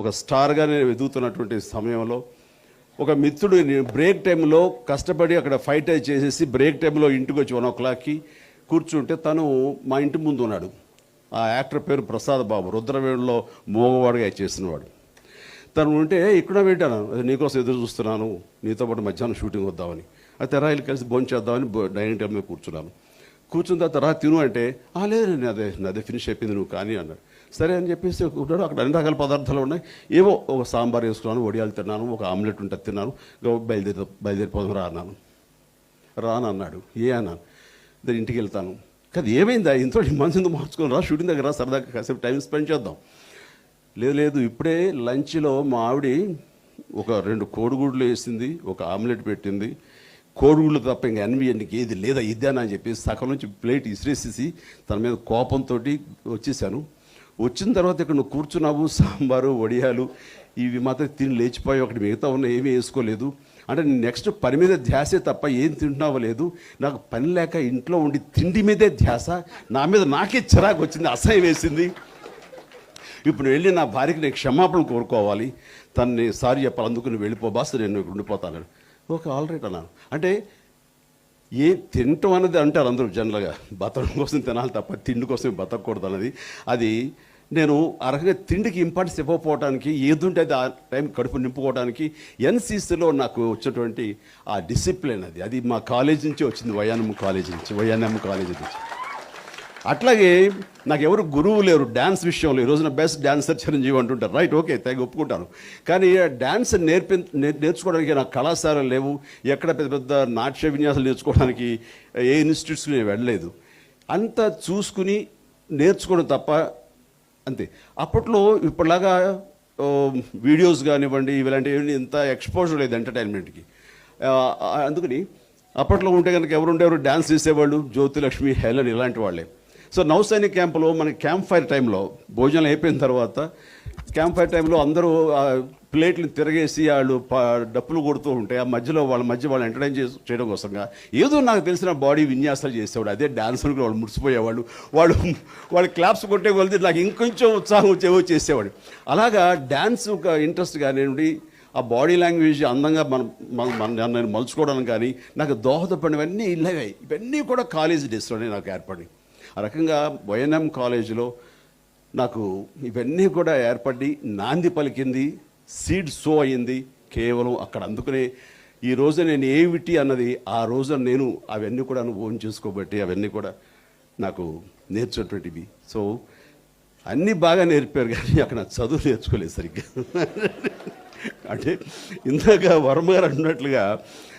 ఒక స్టార్గా నేను వెతుకుతున్నటువంటి సమయంలో ఒక మిత్రుడు బ్రేక్ టైంలో కష్టపడి అక్కడ ఫైట్ చేసేసి బ్రేక్ టైంలో ఇంటికి వచ్చి 1:00కి కూర్చుంటే తను మా ఇంటి ముందు ఉన్నాడు. ఆ యాక్టర్ పేరు ప్రసాద్ బాబు, రుద్రవేణులో మోగవాడుగా చేసినవాడు. తను ఉంటే ఇక్కడ పెట్టాను, నీకోసం ఎదురు చూస్తున్నాను, నీతో పాటు మధ్యాహ్నం షూటింగ్ వద్దామని. అయితే రాయిలు కలిసి భోంచేద్దామని డైనింగ్ టేబుల్ మీద కూర్చున్నాను. కూర్చున్న తర్వాత రా తిను అంటే లేదు అదే ఫినిష్ అయిపోయింది నువ్వు కానీ అన్నాడు. సరే అని చెప్పేసి ఉన్నాడు. అక్కడ అన్ని రకాల పదార్థాలు ఉన్నాయి. ఏవో ఒక సాంబార్ వేసుకున్నాను, వడియాలు తిన్నాను, ఒక ఆమ్లెట్ ఉంటుంది తిన్నాను. బయలుదేరిపోదాం రా అన్నాను. రానన్నాడు. అన్నాను, దాని ఇంటికి వెళ్తాను. కాదు ఏమైందా ఇంట్లో మనసు ఎందుకు మార్చుకొని రా, షూటింగ్ దగ్గర సరదాగా కాసేపు టైం స్పెండ్ చేద్దాం. లేదు ఇప్పుడే లంచ్లో మా ఆవిడ ఒక 2 కోడిగుడ్లు వేసింది, ఒక ఆమ్లెట్ పెట్టింది. కోడిగుడ్లు తప్ప ఇంకా ఎన్నికి ఏది లేదా ఇద్దానా అని చెప్పి సగం నుంచి ప్లేట్ ఇసిరేసేసి తన మీద కోపంతో వచ్చేసాను. వచ్చిన తర్వాత ఇక్కడ నువ్వు కూర్చున్నావు, సాంబారు వడియాలు ఇవి మాత్రం తిని లేచిపోయి ఒకటి మిగతా ఉన్న ఏమీ వేసుకోలేదు అంటే నెక్స్ట్ పని మీద ధ్యాసే తప్ప ఏం తింటున్నావో లేదు. నాకు పని లేక ఇంట్లో ఉండి తిండి మీదే ధ్యాస, నా మీద నాకే చిరాకు వచ్చింది, అసహ్యం వేసింది. ఇప్పుడు వెళ్ళి నా భార్యకి నేను క్షమాపణ కోరుకోవాలి, తనని సారీ చెప్పాలి, అందుకు నువ్వు వెళ్ళిపో బాస్, నేను ఇక్కడ ఉండిపోతాను. ఓకే ఆల్రైట్ అన్నాను. అంటే తినటం అనేది అంటారు అందరూ జనరల్గా, బతకడం కోసం తినాలి తప్ప తిండి కోసం బతకూడదు అన్నది. అది నేను ఆ రకంగా తిండికి ఇంపార్టెన్స్ ఇవ్వకపోవడానికి, ఏదుంటే అది ఆ టైం కడుపు నింపుకోవడానికి ఎన్సీసీలో నాకు వచ్చినటువంటి ఆ డిసిప్లిన్ అది మా కాలేజ్ నుంచి వచ్చింది, వైఎన్ఎం కాలేజ్ నుంచి. అట్లాగే నాకు ఎవరు గురువు లేరు డ్యాన్స్ విషయంలో. ఈ రోజున బెస్ట్ డాన్సర్ చిరంజీవి అంటుంటారు, రైట్, ఓకే, తెగ ఒప్పుకుంటాను. కానీ డ్యాన్స్ నేర్చుకోవడానికి నాకు కళాశాలలు లేవు, ఎక్కడ పెద్ద పెద్ద నాట్య విన్యాసాలు నేర్చుకోవడానికి ఏ ఇన్స్టిట్యూట్స్కి నేను వెళ్ళలేదు. అంతా చూసుకుని నేర్చుకోవడం తప్ప అంతే. అప్పట్లో ఇప్పటిలాగా వీడియోస్ కానివ్వండి ఇలాంటివి ఇంత ఎక్స్పోజర్ లేదు ఎంటర్టైన్మెంట్కి. అందుకని అప్పట్లో ఉంటే కనుక ఎవరు డ్యాన్స్ చేసేవాళ్ళు, జ్యోతిలక్ష్మి, హెలెన్ ఇలాంటి వాళ్ళే. సో నౌసైనిక్ క్యాంపులో మన క్యాంప్ ఫైర్ టైంలో భోజనం అయిపోయిన తర్వాత క్యాంప్ ఫైర్ టైంలో అందరూ ప్లేట్లు తిరగేసి వాళ్ళు డప్పులు కొడుతూ ఉంటే ఆ మధ్యలో వాళ్ళు ఎంటర్టైన్ చేయడం కోసంగా ఏదో నాకు తెలిసిన బాడీ విన్యాసాలు చేసేవాడు. అదే డ్యాన్స్ అనుకుని వాళ్ళు మురిసిపోయేవాళ్ళు. వాళ్ళు క్లాప్స్ కొట్టే కొలిది నాకు ఇంకొంచెం ఉత్సాహం వచ్చేవో చేసేవాడు. అలాగా డ్యాన్స్ ఒక ఇంట్రెస్ట్ కానివ్వండి, ఆ బాడీ లాంగ్వేజ్ అందంగా నేను మలుచుకోవడానికి కానీ నాకు దోహదపడినవన్నీ ఇవన్నీ కూడా కాలేజ్ డేస్లోనే నాకు ఏర్పడి, ఆ రకంగా వైఎన్ఎం కాలేజీలో నాకు ఇవన్నీ కూడా ఏర్పడి నాంది పలికింది, సీడ్ సో అయ్యింది కేవలం అక్కడ. అందుకనే ఈ రోజు నేను ఏమిటి అన్నది ఆ రోజు నేను అవన్నీ కూడా అనుభవం చేసుకోబట్టి అవన్నీ కూడా నాకు నేర్చుకున్నటువంటివి. సో అన్నీ బాగా నేర్పారు కానీ అక్కడ చదువు నేర్చుకోలేదు సరిగ్గా. అంటే ఇందాక వర్మ గారు అన్నట్లుగా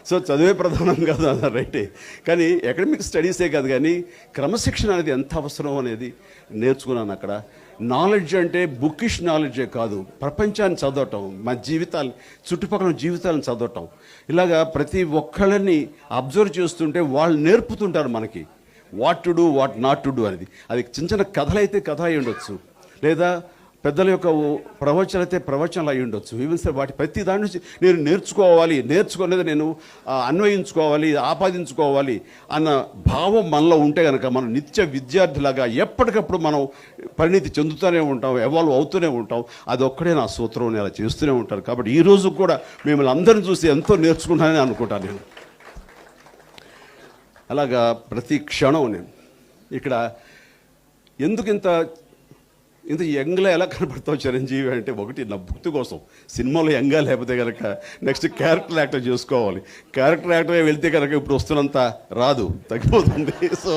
సో చదివే ప్రధానం కాదు అన్నారు, రైటే. కానీ అకాడమిక్ స్టడీసే కాదు కానీ క్రమశిక్షణ అనేది ఎంత అవసరం అనేది నేర్చుకున్నాను అక్కడ. నాలెడ్జ్ అంటే బుకిష్ నాలెడ్జే కాదు, ప్రపంచాన్ని చదవటం, మన జీవితాలు, చుట్టుపక్కల జీవితాలను చదవటం. ఇలాగా ప్రతి ఒక్కళ్ళని అబ్జర్వ్ చేస్తుంటే వాళ్ళు నేర్పుతుంటారు మనకి what to do, what not to do అనేది. అది చిన్న కథలు అయితే కథ అయి ఉండొచ్చు, లేదా పెద్దల యొక్క ప్రవచనాలు అయితే ప్రవచనాలు అయి ఉండొచ్చు. ఈవెన్ సార్ వాటి ప్రతి దాని నుంచి నేను నేర్చుకునేది నేను అన్వయించుకోవాలి, ఆపాదించుకోవాలి అన్న భావం మనలో ఉంటే కనుక మనం నిత్య విద్యార్థిలాగా ఎప్పటికప్పుడు మనం పరిణితి చెందుతూనే ఉంటాం, ఎవాల్వ్ అవుతూనే ఉంటాం. అది ఒక్కడే నా సూత్రం, నేను అలా చేస్తూనే ఉంటాను. కాబట్టి ఈ రోజు కూడా మిమ్మల్ని అందరిని చూసి ఎంతో నేర్చుకుంటానని అనుకుంటాను నేను. అలాగా ప్రతి క్షణం నేను ఇక్కడ ఎందుకు ఇంత యంగ్లో ఎలా కనపడతావు చిరంజీవి అంటే, ఒకటి నా భక్తి కోసం, సినిమాలో యంగ్గా లేకపోతే కనుక నెక్స్ట్ క్యారెక్టర్ యాక్టర్ చేసుకోవాలి. క్యారెక్టర్ యాక్టర్గా వెళ్తే కనుక ఇప్పుడు వస్తున్నంత రాదు, తగ్గిపోతుంది. సో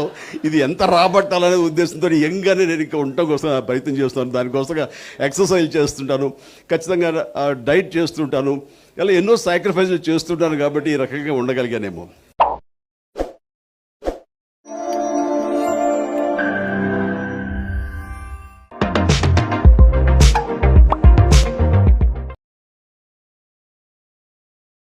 ఇది ఎంత రాబట్టాలనే ఉద్దేశంతో యంగ్గానే నేను ఇంకా ఉండటం కోసం ప్రయత్నం చేస్తాను. దానికోసంగా ఎక్సర్సైజ్ చేస్తుంటాను, ఖచ్చితంగా డైట్ చేస్తుంటాను, ఇలా ఎన్నో సాక్రిఫైజెస్ చేస్తుంటాను. కాబట్టి ఈ రకంగా ఉండగలిగానేమో.